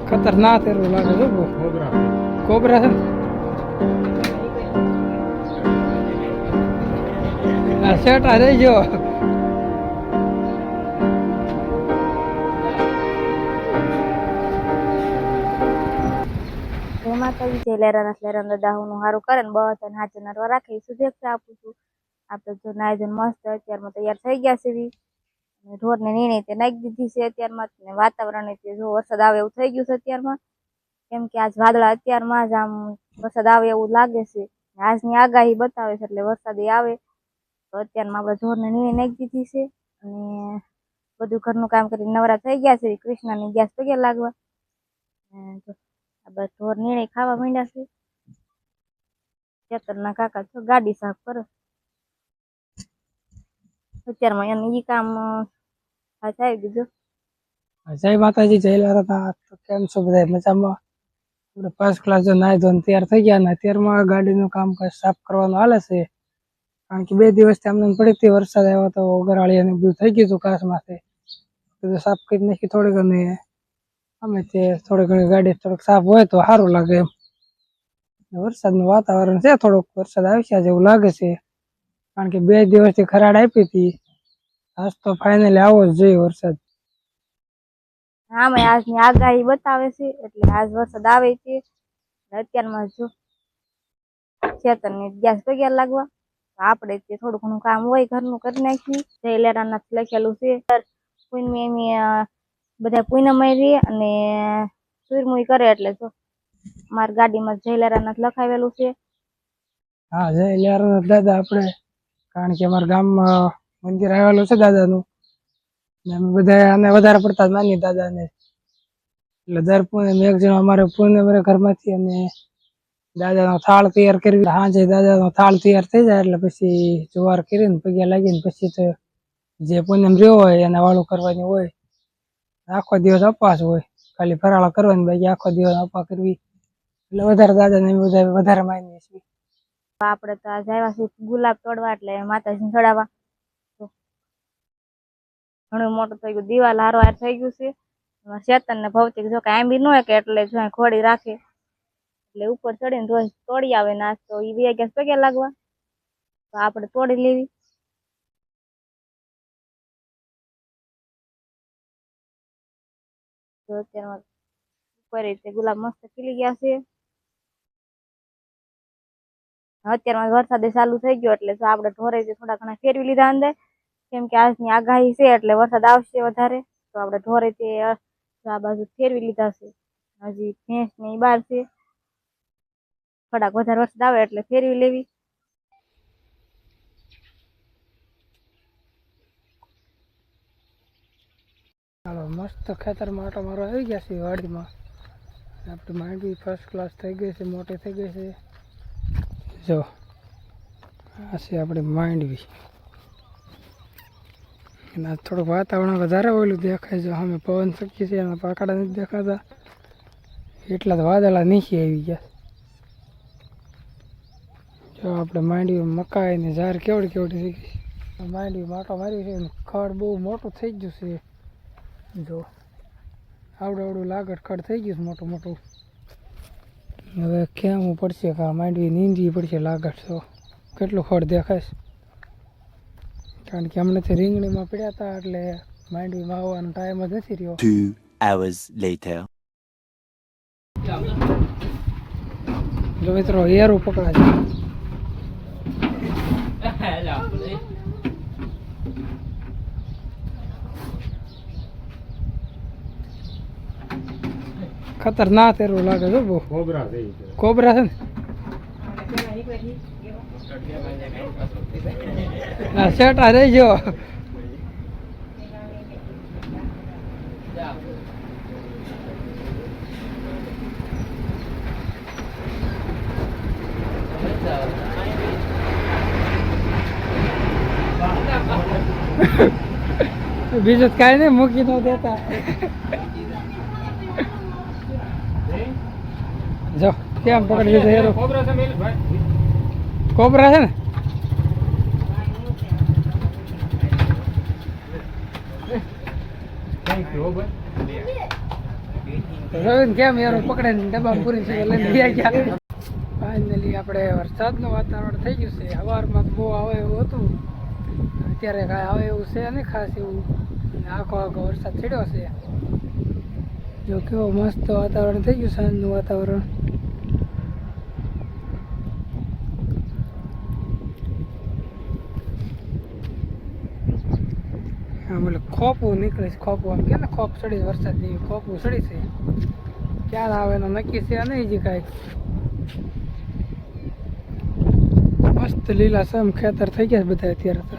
ખતરનાક એવું લાગે છે બહુ. કોબરા છે ને આ શેટા રહી ગયો. માતાજી જે લેરાના દાહુનું સારું કરે ને બધાને હાજર નરવા રાખે એ શુભેચ્છા આપું છું. આપણે જો નાયજન મસ્ત અત્યારમાં તૈયાર થઈ ગયા છે ઢોર ને નીણે તે નાખી દીધી છે અત્યારમાં. ને વાતાવરણ જો વરસાદ આવે એવું થઈ ગયું છે અત્યારમાં, કેમ કે આજ વાદળા અત્યારમાં જ આમ વરસાદ આવે એવું લાગે છે. આજની આગાહી બતાવે છે એટલે વરસાદ આવે તો અત્યારમાં આપણે ઢોર ને નીણે નાખી દીધી છે અને બધું ઘરનું કામ કરીને નવરા થઈ ગયા છે. કૃષ્ણની ગેસ પગે લાગવા બસ ઢોર નીણે ખાવા માંડ્યા છે. ખેતરના કાકા છો ગાડી સાફ કરે અત્યારમાં એને ઈ કામ થાય. બીજું જય માતાજી, જય લારા. કેમ છો બધા? મજામાં? આપણે ફર્સ્ટ ક્લાસ જો નાહી ધોઈને તૈયાર થઈ ગયા ને અત્યારમાં ગાડીનું કામકાજ સાફ કરવાનું હાલે છે. કારણ કે 2 દિવસથી અમને પડી હતી, વરસાદ આવ્યો તો ગરાળી અને બધું થઈ ગયું હતું કાચમાંથી. બધું સાફ કરી નાખી થોડીક, અને અમે તે થોડી ઘણી ગાડી થોડુંક સાફ હોય તો સારું લાગે એમ. વરસાદનું વાતાવરણ છે, થોડુંક વરસાદ આવશે જેવું લાગે છે. કારણ કે 2 દિવસથી ખરાડ આપી હતી, આજ તો ફાઇનલી આવવો જ જોઈએ વરસાદ. હા, મેં આજની આગાહી બતાવે છે એટલે આજ વરસાદ આવે છે. અત્યારમાં જો ખેતરની ગેસ પગે લાગવા આપણે તે થોડું ઘણું કામ હોય ઘરનું કરી નાખી. જય લેરાના લખેલું છે બધા પૂનમય રે અને સુરમુઈ કરે એટલે જો મારી ગાડીમાં જય લેરાના લખાવેલું છે. હા, જય લેરાના દાદા આપણે, કારણ કે અમારા ગામમાં મંદિર આવેલું છે દાદાનું. અમે બધા આને વધારે પડતા માનીએ દાદાને. એટલે દર પૂનમ એક જણ અમારે પૂનમ ઘરમાંથી અને દાદાનો થાળ તૈયાર કરવી. સાંજે દાદાનો થાળ તૈયાર થઈ જાય એટલે પછી જુવાર કરીને પગે લાગીને પછી તો જે પૂનમ રહ્યો હોય એને વાળું કરવાની હોય. આખો દિવસ અપાસ હોય, ખાલી ફરાળા કરવાની, બાકી આખો દિવસ અપા કરવી. એટલે વધારે દાદાને બધા વધારે માનીએ છીએ. આપણે તો આજે આવ્યા છીએ ગુલાબ તોડવા એટલે માતાજીને ચડાવવા. ઘણું મોટું થઈ ગયું, દિવાલ હારવાર થઈ ગયું છે. ચેતન ને ભૌતિક જો કાંઈ બી ન હોય કે એટલે જો ખોડી રાખે એટલે ઉપર ચડીને રોજ તોડી આવે નાસ્તો તો એ 2 ગેસ પગે લાગવા તો આપણે તોડી લેવી. તો અત્યારમાં ઉપર ગુલાબ મસ્ત ખીલી ગયા છે. અત્યારમાં વરસાદ ચાલુ થઈ ગયો એટલે આપણે ઢોરે થોડા ઘણા ફેરવી લીધા અંદર, કેમ કે આજની આગાહી છે એટલે વરસાદ આવશે વધારે. તો આપણે ઢોરે તે આ બાજુ ફેરવી લીધા છે. હજી ભેંસ ને ઈ બહાર છે, થોડાક વધારે વરસાદ આવે એટલે ફેરવી લેવી. ચાલો, મસ્ત ખેતરમાં આટો મારો આવી ગયા છે વાડીમાં. આપણી માંડવી ફર્સ્ટ ક્લાસ થઈ ગઈ છે, મોટી થઈ ગઈ છે. જો આ છે આપણી માંડવી. અને થોડુંક વાતાવરણ વધારે ઓલું દેખાય છે. અમે પવન શકીએ છીએ, એના પાકડા નથી દેખાતા, એટલા તો વાદળા નીચે આવી ગયા. જો આપણે માંડવી મકાઈ ને ઝાર કેવડી કેવડી થઈ ગઈ. માંડવી માટો મારી છે, ખડ બહુ મોટું થઈ ગયું છે. જો આવડું લાગડ ખડ થઈ ગયું મોટું મોટું. હવે કેવું પડશે કે માંડવી નીંદવી પડશે. લાગડ તો કેટલું ખડ દેખાય છે, કારણ કે હમણાંથી રીંગણીમાં પડ્યા હતા એટલે માંડવીમાં આવવાનો ટાઈમ જ નથી રહ્યો. 2 hours later. જો મિત્રો એરું પકડા છે. ખતરનાક એવું લાગે છે બહુ. કોબરા છે ને આ શેટા રહી ગયો. બીજું કાંઈ નહીં, મૂકી ન દેતા. જો કેમ પકડી દીધો હેરો. કોબરા છે ને રવિન કેમ યાર પકડે ને ડબ્બા પૂરી લઈને ગયા. ફાઇનલી આપણે વરસાદનું વાતાવરણ થઈ ગયું છે. સવારમાં બહુ આવે એવું હતું, અત્યારે કાંઈ આવે એવું છે નહીં ખાસ એવું. અને આખો વરસાદ ચડ્યો છે. જો કેવો મસ્ત વાતાવરણ થઈ ગયું, સાંજનું વાતાવરણ. આમ એટલે ખોપું નીકળે છે, ખોપું આમ કે ને ખોપ ચડી વરસાદ જેવી ખોપું ચડી છે. ક્યારે આવે એનું નક્કી છે નહીં જે કાંઈક. મસ્ત લીલાછમ ખેતર થઈ ગયા બધા અત્યારે તો.